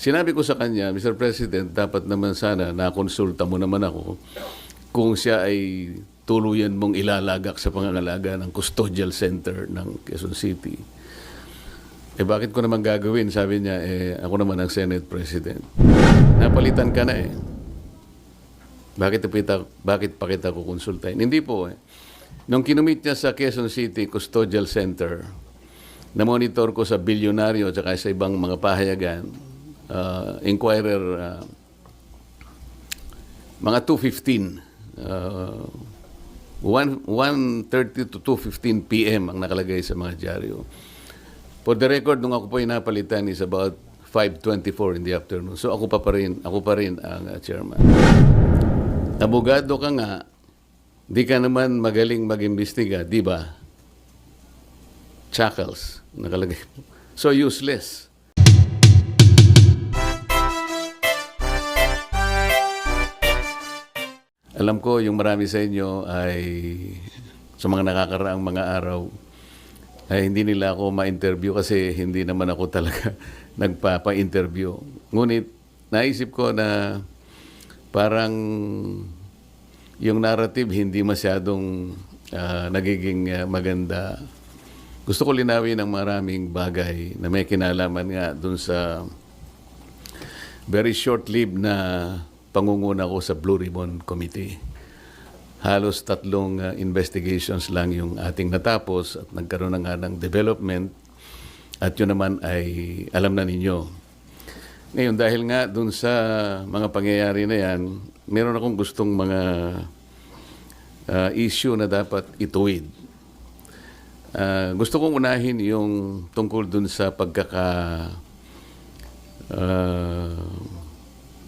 Sinabi ko sa kanya, Mr. President, dapat naman sana nakonsulta mo naman ako kung siya ay tuluyan mong ilalagak sa pangangalaga ng custodial center ng Quezon City. Bakit ko naman gagawin? Sabi niya, ako naman ang Senate President. Napalitan ka na eh. Bakit pa kita kukonsultahin? Hindi po eh. Nung kinumit niya sa Quezon City Custodial Center, na-monitor ko sa bilyonaryo at sa ibang mga pahayagan, Inquirer, mga 2:15, 1:30 to 2:15 p.m. ang nakalagay sa mga dyaryo. For the record, nung ako po ay napalitan is about 5:24 in the afternoon. So ako pa rin ang chairman. Abogado ka nga, di ka naman magaling mag-imbestiga, di ba? Chuckles, nakalagay. So useless. Alam ko yung marami sa inyo ay sa mga nakakaraang mga araw ay hindi nila ako ma-interview kasi hindi naman ako talaga nagpapa-interview. Ngunit naisip ko na parang yung narrative hindi masyadong nagiging maganda. Gusto ko linawin ng maraming bagay na may kinalaman nga dun sa very short-lived na pangunguna ko sa Blue Ribbon Committee. Halos 3 investigations lang yung ating natapos at nagkaroon na nga ng development at yun naman ay alam na ninyo. Ngayon, dahil nga dun sa mga pangyayari na yan, meron akong gustong mga issue na dapat ituwid. Gusto kong unahin yung tungkol dun sa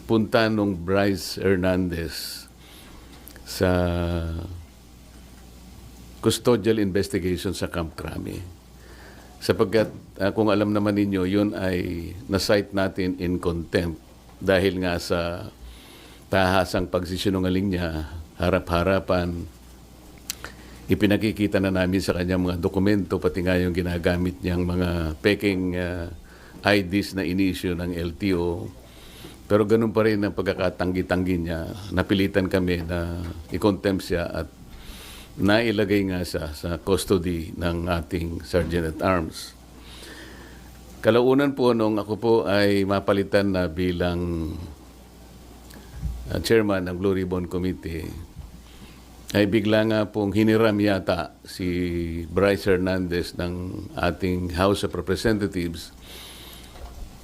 punta nung Bryce Hernandez sa custodial investigation sa Camp Crame. Sapagkat kung alam naman ninyo, yun ay na-cite natin in contempt dahil nga sa tahasang pagsisinungaling niya, harap-harapan, ipinakikita na namin sa kanya mga dokumento, pati nga yung ginagamit niyang mga peking IDs na inisyu ng LTO. Pero ganun pa rin ang pagkakatanggi-tanggi niya. Napilitan kami na i-contempt siya at nailagay nga siya sa custody ng ating Sergeant at Arms. Kalaunan po nung ako po ay mapalitan na bilang chairman ng Blue Ribbon Committee, ay bigla nga pong hiniram yata si Bryce Hernandez ng ating House of Representatives.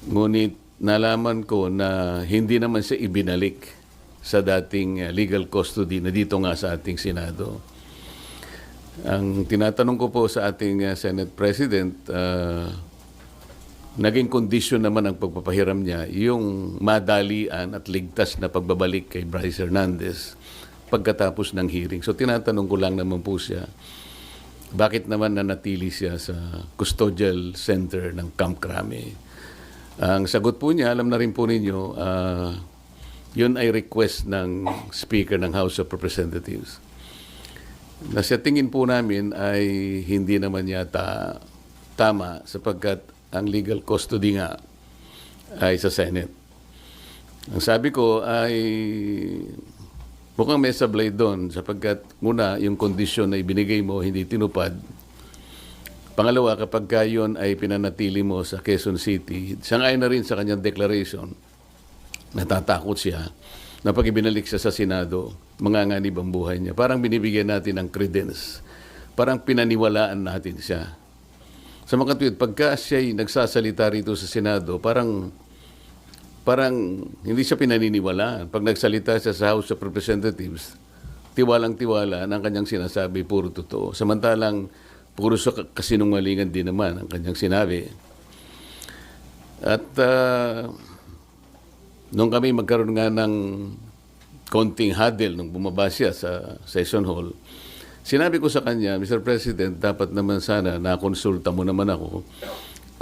Ngunit nalaman ko na hindi naman siya ibinalik sa dating legal custody na dito nga sa ating Senado. Ang tinatanong ko po sa ating Senate President, naging kondisyon naman ang pagpapahiram niya yung madalian at ligtas na pagbabalik kay Bryce Hernandez pagkatapos ng hearing. So tinatanong ko lang naman po siya, bakit naman nanatili siya sa custodial center ng Camp Crame? Ang sagot po niya, alam na rin po ninyo, yun ay request ng Speaker ng House of Representatives. Na sa tingin po namin ay hindi naman yata tama sapagkat ang legal custody nga ay sa Senate. Ang sabi ko ay mukhang may sablay doon sapagkat muna yung kondisyon na ibinigay mo hindi tinupad. Pangalawa, kapag yun ay pinanatili mo sa Quezon City, sangayon na rin sa kanyang declaration, natatakot siya na pag ibinalik siya sa Senado, manganganib ang buhay niya. Parang binibigyan natin ng credence. Parang pinaniwalaan natin siya. Sa mga tweet, pagka siya'y nagsasalita rito sa Senado, parang hindi siya pinaniniwalaan. Pag nagsalita siya sa House of Representatives, tiwalang-tiwala ng kanyang sinasabi, puro totoo. Samantalang, puro sa kasinungalingan din naman ang kanyang sinabi. At nung kami magkaroon nga ng konting huddle nung bumaba siya sa session hall, sinabi ko sa kanya, Mr. President, dapat naman sana nakonsulta mo naman ako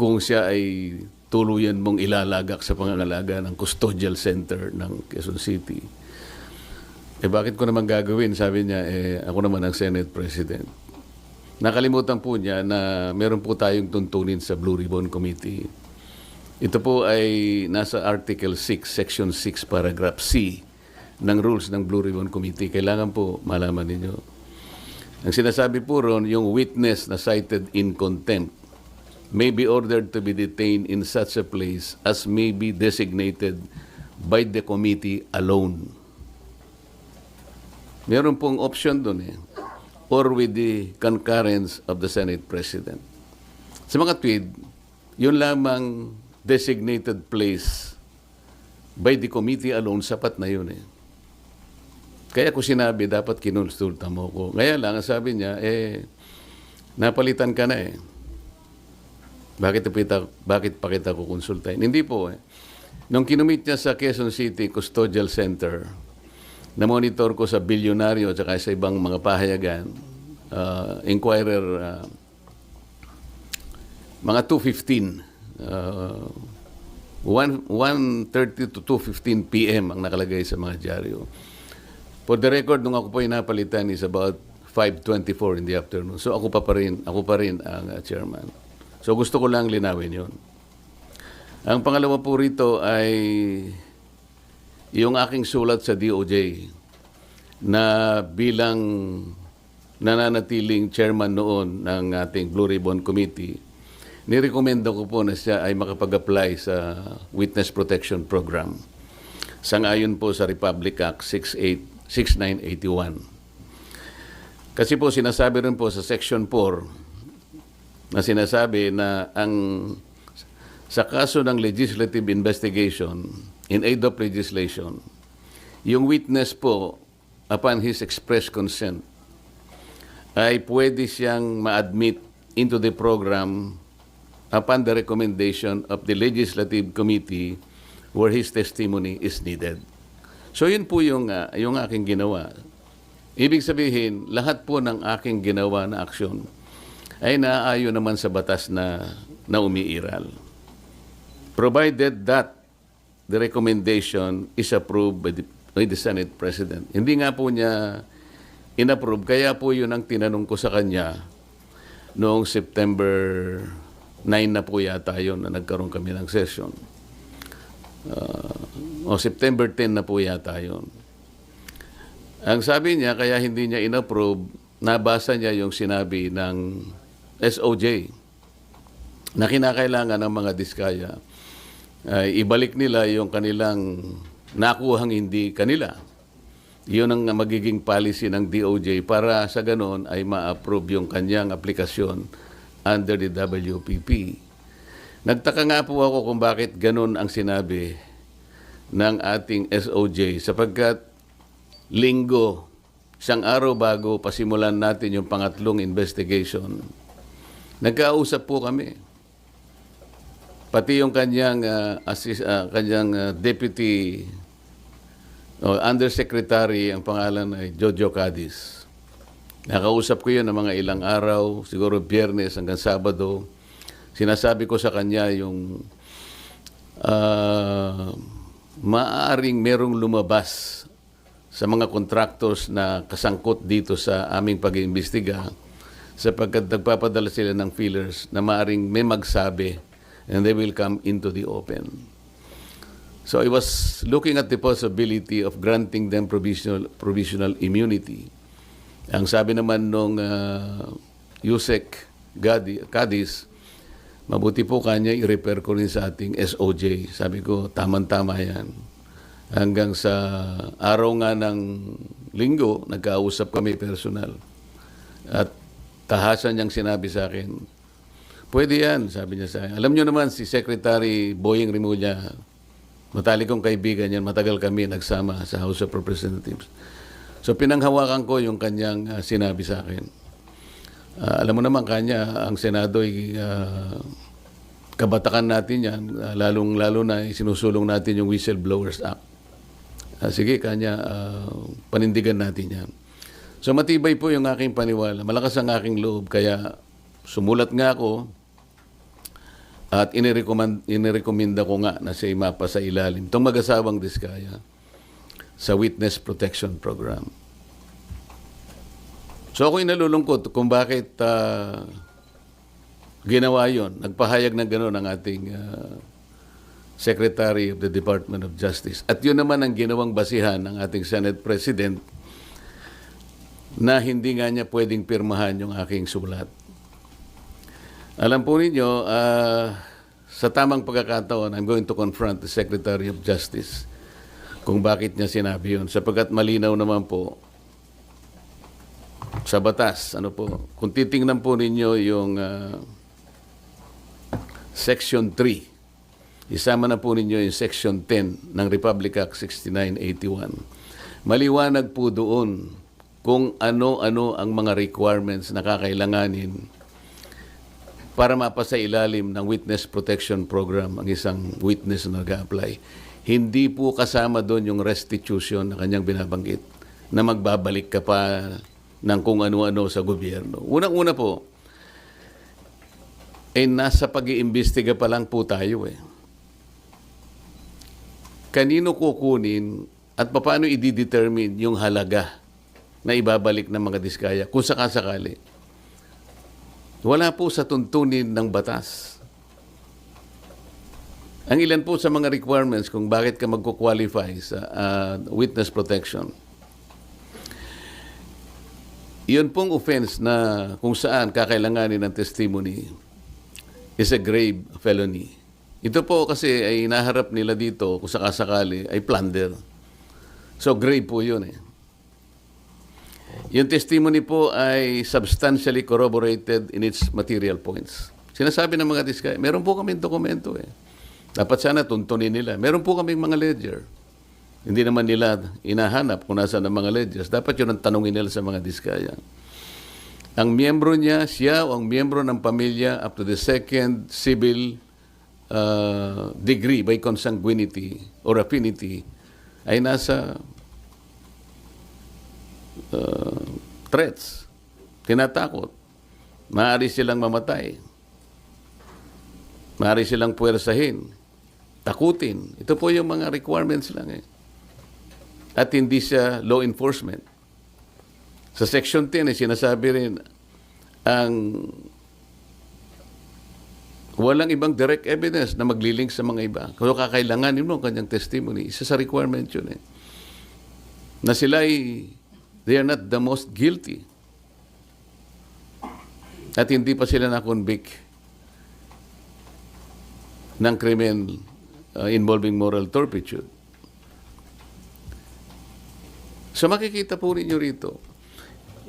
kung siya ay tuluyan mong ilalagak sa pangangalaga ng custodial center ng Quezon City. Bakit ko naman gagawin? Sabi niya, ako naman ang Senate President. Nakalimutan po niya na meron po tayong tuntunin sa Blue Ribbon Committee. Ito po ay nasa Article 6, Section 6, Paragraph C ng rules ng Blue Ribbon Committee. Kailangan po malaman ninyo. Ang sinasabi po ron, yung witness na cited in contempt may be ordered to be detained in such a place as may be designated by the committee alone. Meron pong option doon or with the concurrence of the Senate President. Sa mga tweed, yun lamang designated place by the committee alone, sapat na yun Kaya ko sinabi, dapat kinonsulta mo ko. Ngayon lang, sabi niya, napalitan ka na Bakit pa kita kukonsultahin? Hindi po Nung kinumit niya sa Quezon City Custodial Center, na-monitor ko sa bilyonaryo at sa ibang mga pahayagan, Inquirer, mga 2:15, 1:30 to 2:15 p.m. ang nakalagay sa mga dyaryo. For the record, nung ako po ay napalitan is about 5:24 in the afternoon. So ako pa rin ang chairman. So gusto ko lang linawin yun. Ang pangalawa po rito ay yung aking sulat sa DOJ na bilang nananatiling chairman noon ng ating Blue Ribbon Committee, nirekomenda ko po na siya ay makapag-apply sa Witness Protection Program. Sangayon po sa Republic Act 6981. Kasi po sinasabi rin po sa Section 4 na sinasabi na sa kaso ng legislative investigation in aid of legislation, yung witness po, upon his express consent, ay pwede siyang ma-admit into the program upon the recommendation of the Legislative Committee where his testimony is needed. So yun po yung aking ginawa. Ibig sabihin, lahat po ng aking ginawa na aksyon ay naaayon naman sa batas na umiiral. Provided that the recommendation is approved by the Senate President. Hindi nga po niya inapprove, kaya po yun ang tinanong ko sa kanya noong September 9 na po yata yun na nagkaroon kami ng session. O September 10 na po yata yun. Ang sabi niya, kaya hindi niya inapprove, nabasa niya yung sinabi ng SOJ na kinakailangan ng mga diskaya ibalik nila yung kanilang nakuhang hindi kanila. Yun ang magiging policy ng DOJ para sa ganon ay ma-approve yung kanyang aplikasyon under the WPP. Nagtaka nga po ako kung bakit ganon ang sinabi ng ating SOJ sapagkat linggo, isang araw bago pasimulan natin yung pangatlong investigation, nagkausap po kami. Pati yung kanyang deputy undersecretary, ang pangalan ay Jojo Cadiz. Nakausap ko yun ng mga ilang araw, siguro Biyernes hanggang Sabado. Sinasabi ko sa kanya yung maaaring merong lumabas sa mga contractors na kasangkot dito sa aming pag-iimbestiga sapagkat nagpapadala sila ng feelers na maaaring may magsabi and they will come into the open. So I was looking at the possibility of granting them provisional immunity. Ang sabi naman nung Yusek Cadiz, mabuti po kanya i-refer ko rin sa ating SOJ. Sabi ko, tama-tama yan. Hanggang sa araw nga ng linggo, nagkausap kami personal. At tahasan niyang sinabi sa akin, pwede yan, sabi niya sa akin. Alam niyo naman, si Secretary Boying Rimulya, matalikong kaibigan yan, matagal kami nagsama sa House of Representatives. So pinanghawakan ko yung kanyang sinabi sa akin. Alam mo naman kanya, ang Senado ay kabatakan natin yan, lalong-lalo na sinusulong natin yung Whistleblowers Act. Sige, kanya, panindigan natin yan. So matibay po yung aking paniwala, malakas ang aking loob, kaya sumulat nga ako at inirekomenda ko nga na siya mapa sa ilalim itong mag-asawang diskaya sa Witness Protection Program. So ako'y nalulungkot kung bakit ginawa yon. Nagpahayag ng gano'n ang ating Secretary of the Department of Justice. At yun naman ang ginawang basihan ng ating Senate President na hindi nga niya pwedeng pirmahan yung aking sulat. Alam po ninyo, sa tamang pagkakataon, I'm going to confront the Secretary of Justice kung bakit niya sinabi yun. Sapagkat malinaw naman po sa batas. Kung titingnan po ninyo yung Section 3, isama na po ninyo yung Section 10 ng Republic Act 6981. Maliwanag po doon kung ano-ano ang mga requirements na kakailanganin para mapasa ilalim ng Witness Protection Program ang isang witness na nag-apply. Hindi po kasama doon yung restitution na kanyang binabanggit na magbabalik ka pa ng kung ano-ano sa gobyerno. Unang-una po, nasa pag-iimbestiga pa lang po tayo eh. Kanino kukunin at paano i-determine yung halaga na ibabalik ng mga diskaya kung sakasakali? Wala po sa tuntunin ng batas. Ang ilan po sa mga requirements kung bakit ka magko-qualify sa witness protection. Iyon pong offense na kung saan kakailanganin ng testimony is a grave felony. Ito po kasi ay naharap nila dito kung sakasakali ay plunder. So grave po yun eh. Yung testimony po ay substantially corroborated in its material points. Sinasabi ng mga diskaya, meron po kaming dokumento eh. Dapat sana tuntunin nila. Meron po kaming mga ledger. Hindi naman nila inahanap kung nasa ng mga ledgers. Dapat yun ang tanongin nila sa mga diskaya. Ang miyembro niya, siya o ang miyembro ng pamilya up to the second civil degree by consanguinity or affinity ay nasa threats, tinatakot. Maaari silang mamatay. Maaari silang puwersahin, takutin. Ito po yung mga requirements lang eh. At hindi siya law enforcement. Sa Section 10 ay sinasabi rin ang walang ibang direct evidence na maglilink sa mga iba. Kung kakailanganin mo ang kanyang testimony, isa sa requirement yun eh. Na sila ay they are not the most guilty. At hindi pa sila na-convict ng krimen involving moral turpitude. So makikita po ninyo rito,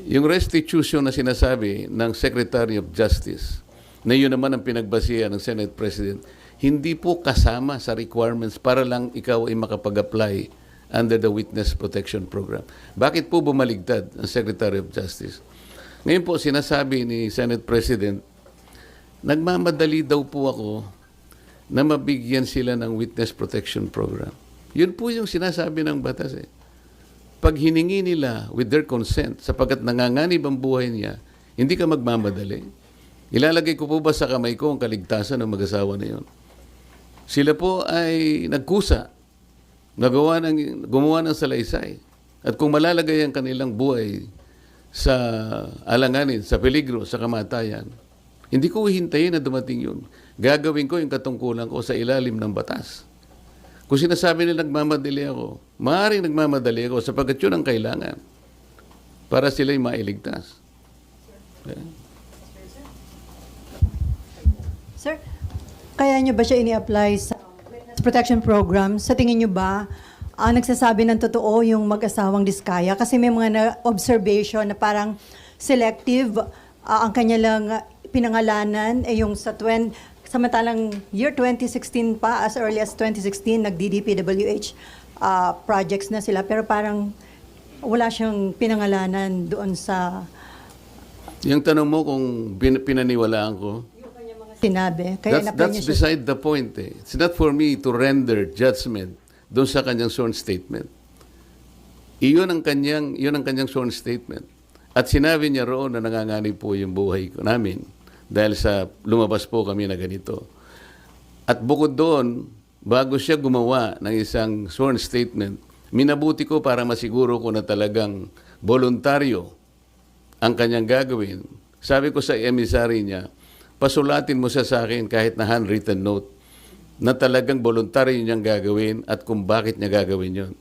yung restitution na sinasabi ng Secretary of Justice, na yun naman ang pinagbasihan ng Senate President, hindi po kasama sa requirements para lang ikaw ay makapag-apply under the Witness Protection Program. Bakit po bumaligtad ang Secretary of Justice? Ngayon po, sinasabi ni Senate President, nagmamadali daw po ako na mabigyan sila ng Witness Protection Program. Yun po yung sinasabi ng batas eh. Pag hiningi nila with their consent, sapagkat nanganganib ang buhay niya, hindi ka magmamadali. Ilalagay ko po ba sa kamay ko ang kaligtasan ng mag-asawa na yun? Sila po ay nagkusa, gumawa ng salaysay. At kung malalagay ang kanilang buhay sa alanganin, sa peligro, sa kamatayan, hindi ko hihintayin na dumating yun. Gagawin ko yung katungkulan ko sa ilalim ng batas. Kung sinasabi nila nagmamadali ako, maaaring nagmamadali ako sapagkat yun ang kailangan para sila'y mailigtas. Okay? Sir, kaya nyo ba siya ini-apply sa Witness Protection Program? Sa tingin nyo ba, nagsasabi ng totoo yung mag-asawang Diskaya? Kasi may mga observation na parang selective ang kanya lang pinangalanan yung samantalang year 2016 pa, as early as 2016, nag-DDPWH projects na sila. Pero parang wala siyang pinangalanan doon sa... Yung tanong mo kung pinaniwalaan ko, sinabi. Kaya that's beside the point eh. It's not for me to render judgment doon sa kanyang sworn statement. Yun ang kanyang sworn statement. At sinabi niya roon na nanganganib po yung buhay ko namin dahil sa lumabas po kami na ganito. At bukod doon, bago siya gumawa ng isang sworn statement, minabuti ko para masiguro ko na talagang voluntaryo ang kanyang gagawin. Sabi ko sa emissary niya, pasulatin mo siya sa akin kahit na handwritten note na talagang voluntary niyang gagawin at kung bakit niya gagawin yon.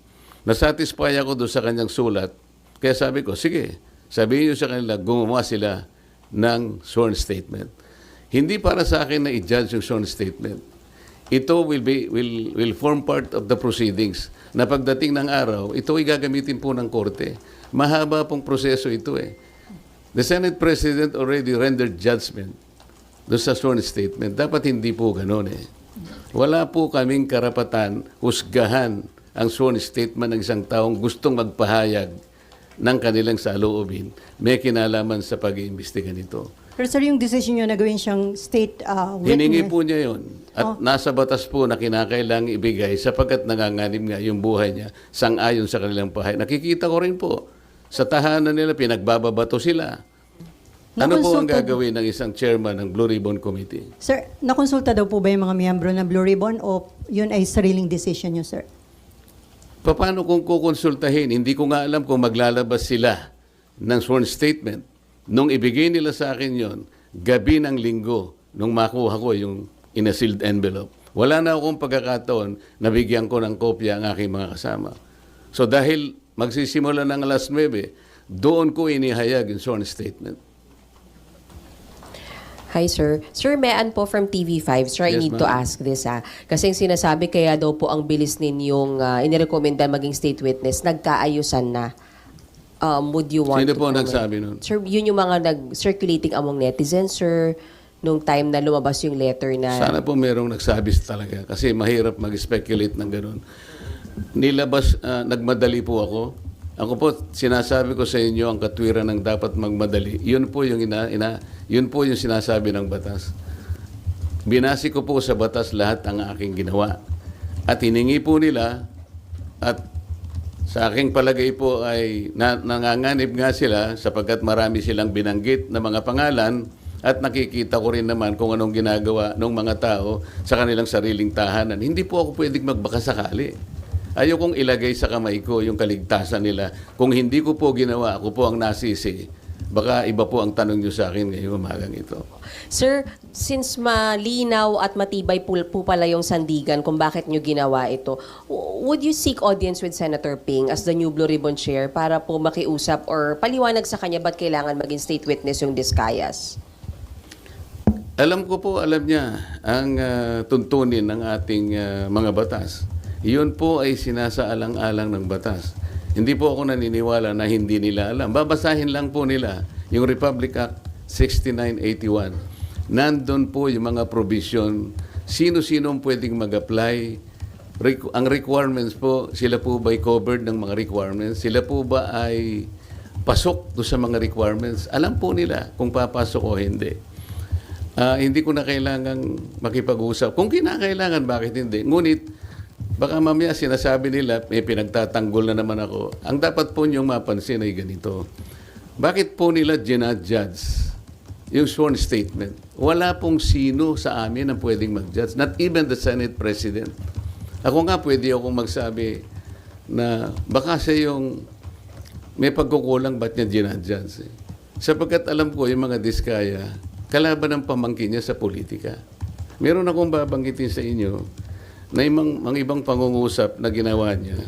Nasatisfy ako doon sa kanyang sulat. Kaya sabi ko, sige, sabihin niyo sa kanila, gumawa sila ng sworn statement. Hindi para sa akin na i-judge yung sworn statement. Ito will form part of the proceedings. Na pagdating ng araw, ito ay gagamitin po ng korte. Mahaba pong proseso ito eh. The Senate President already rendered judgment doon sa sworn statement. Dapat hindi po ganun eh. Wala po kaming karapatan husgahan ang sworn statement ng isang taong gustong magpahayag ng kanilang saloobin. May kinalaman sa pag-iimbestiga nito. Pero sir, yung decision nyo na gawin siyang state witness. Hiningi po niya yun. At nasa batas po na kinakailangang ibigay sapagkat nanganganib nga yung buhay niya sang-ayon sa kanilang pahay. Nakikita ko rin po, sa tahanan nila, pinagbababato sila. Ano po ang gagawin ng isang chairman ng Blue Ribbon Committee? Sir, nakonsulta daw po ba yung mga miyembro ng Blue Ribbon o yun ay sariling decision nyo, sir? Paano kung kukonsultahin? Hindi ko nga alam kung maglalabas sila ng sworn statement. Nung ibigay nila sa akin yon, gabi ng linggo, nung makuha ko yung in a sealed envelope, wala na akong pagkakataon na bigyan ko ng kopya ang aking mga kasama. So dahil magsisimula ng alas 9, doon ko inihayag yung sworn statement. Hi, sir. Sir Mean po from TV5. Sir, I Yes, need to ma'am. ask this. Kasi yung sinasabi, kaya daw po ang bilis ninyong inirekomenda maging state witness, nagkaayusan na. Would you want Sino to po comment? nagsabi nun? Sir, yun yung mga nag-circulating among netizens, sir, nung time na lumabas yung letter na... Sana po merong nagsabi talaga kasi mahirap mag-speculate ng ganun. Nagmadali po ako. Ako po, sinasabi ko sa inyo ang katwiran ng dapat magmadali. Yun po yung yun po yung sinasabi ng batas. Binasi ko po sa batas lahat ang aking ginawa. At hiningi po nila at sa aking palagay po ay nanganganib nga sila sapagkat marami silang binanggit na mga pangalan at nakikita ko rin naman kung anong ginagawa ng mga tao sa kanilang sariling tahanan. Hindi po ako pwedeng magbakasakali. Ayokong ilagay sa kamay ko yung kaligtasan nila. Kung hindi ko po ginawa, ako po ang nasisi. Baka iba po ang tanong nyo sa akin ngayong umagang ito. Sir, since malinaw at matibay po pala yung sandigan kung bakit nyo ginawa ito, would you seek audience with Senator Ping as the new Blue Ribbon Chair para po makiusap or paliwanag sa kanya ba't kailangan maging state witness yung Discayas? Alam ko po, alam niya ang tuntunin ng ating mga batas. Iyon po ay sinasaalang-alang ng batas. Hindi po ako naniniwala na hindi nila alam. Babasahin lang po nila yung Republic Act 6981. Nandun po yung mga provision. Sino-sino ang pwedeng mag-apply. Ang requirements po, sila po ba ay covered ng mga requirements? Sila po ba ay pasok do sa mga requirements? Alam po nila kung papasok o hindi. Hindi ko na kailangang makipag-usap. Kung kinakailangan, bakit hindi? Ngunit, baka mamaya sinasabi nila, may pinagtatanggol na naman ako. Ang dapat po niyong mapansin ay ganito. Bakit po nila ginadjudge yung sworn statement? Wala pong sino sa amin ang pwedeng mag-judge. Not even the Senate President. Ako nga pwede akong magsabi na baka siya yung may pagkukulang ba't niya ginadjudge. Sapagkat alam ko yung mga diskaya, kalaban ng pamangkin niya sa politika. Meron akong babanggitin sa inyo na mga ibang pangungusap na ginawa niya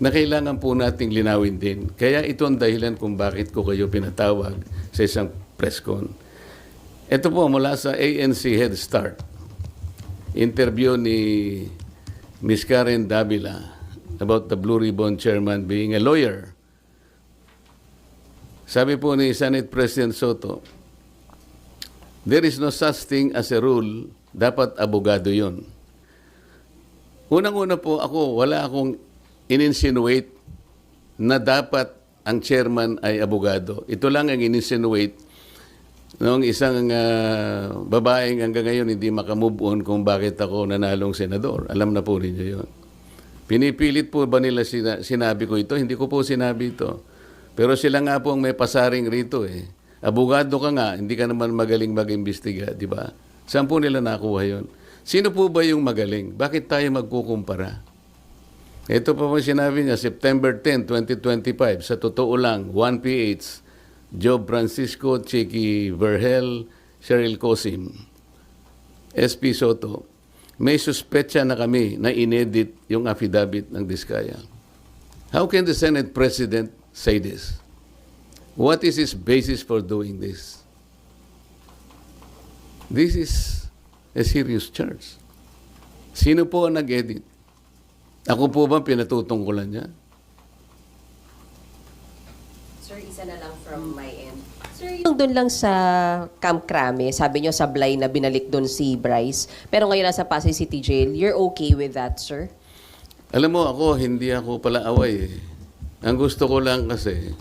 na kailangan po nating linawin din. Kaya ito ang dahilan kung bakit ko kayo pinatawag sa isang press con. Ito po mula sa ANC Head Start. Interview ni Ms. Karen Davila about the Blue Ribbon Chairman being a lawyer. Sabi po ni Senate President Soto, there is no such thing as a rule, dapat abogado yun. Unang-una po wala akong in-insinuate na dapat ang chairman ay abogado. Ito lang ang in-insinuate noong isang babaeng hanggang ngayon hindi makamove on kung bakit ako nanalong senador. Alam na po ninyo yun. Pinipilit po ba nila sinabi ko ito? Hindi ko po sinabi ito. Pero sila nga po ang may pasaring rito eh. Abogado ka nga, hindi ka naman magaling mag-imbestiga, di ba? Saan po nila nakuha yun? Sino po ba yung magaling? Bakit tayo magkukumpara? Ito pa po sinabi niya, September 10, 2025, sa totoo lang, 1PH, Job Francisco, Chicky Vergel, Cheryl Cosim, SP Soto. may suspecha na kami na inedit yung affidavit ng Diskaya. How can the Senate President say this? What is his basis for doing this? This is a serious charge. Sino po ang nag-edit? Ako po ba pinatutungkulan niya? Sir, isa na lang from my end. Sir, yung doon lang sa Camp Crame, sabi nyo sablay na binalik doon si Bryce, pero ngayon nasa Pasay City Jail, you're okay with that, sir? Alam mo ako, hindi ako pala away. Ang gusto ko lang kasi,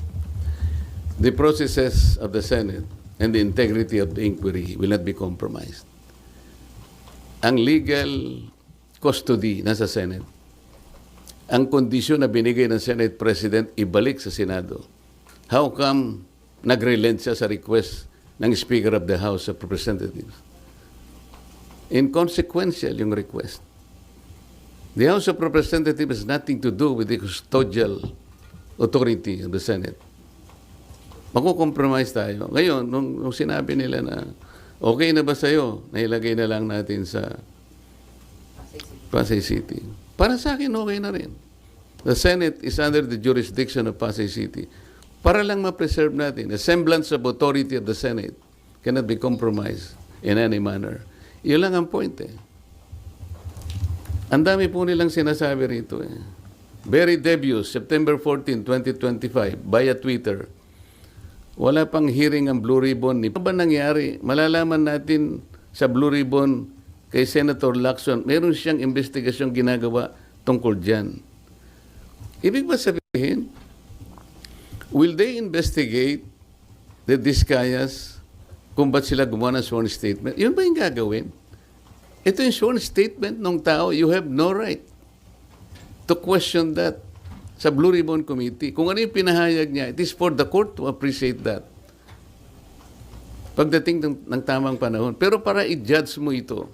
the processes of the Senate and the integrity of the inquiry will not be compromised. Ang legal custody nasa Senate. Ang kondisyon na binigay ng Senate President, ibalik sa Senado. How come nag-relent siya sa request ng Speaker of the House of Representatives? Inconsequential yung request. The House of Representatives has nothing to do with the custodial authority of the Senate. Makukompromise tayo. Ngayon, nung sinabi nila na okay na ba sa'yo, nailagay na lang natin sa Pasay City. Para sa akin, okay na rin. The Senate is under the jurisdiction of Pasay City. Para lang ma-preserve natin, a semblance of authority of the Senate cannot be compromised in any manner. Yun lang ang point eh. Ang dami po nilang sinasabi rito eh. Very debuts, September 14, 2025, via Twitter. Wala pang hearing ang Blue Ribbon. Ano ba nangyari? Malalaman natin sa Blue Ribbon kay Senator Lacson, meron siyang investigasyong ginagawa tungkol dyan. Ibig ba sabihin, will they investigate the Diskayas kung ba't sila gumawa ng sworn statement? Yun ba yung gagawin? Ito yung sworn statement ng tao. You have no right to question that sa Blue Ribbon Committee. Kung ano yung pinahayag niya, it is for the court to appreciate that. Pagdating ng tamang panahon. Pero para i-judge mo ito,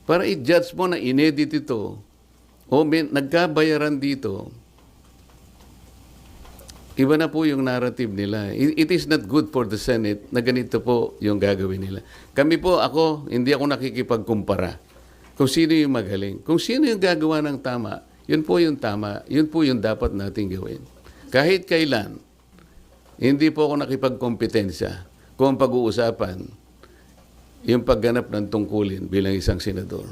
para i-judge mo na inedit ito, o nagkabayaran dito, iba na po yung narrative nila. It is not good for the Senate na ganito po yung gagawin nila. Kami po, hindi ako nakikipagkumpara kung sino yung magaling. Kung sino yung gagawa ng tama, yun po yung tama, yun po yung dapat nating gawin. Kahit kailan, hindi po ako nakipagkompetensya kung ang pag-uusapan, yung pagganap ng tungkulin bilang isang senador.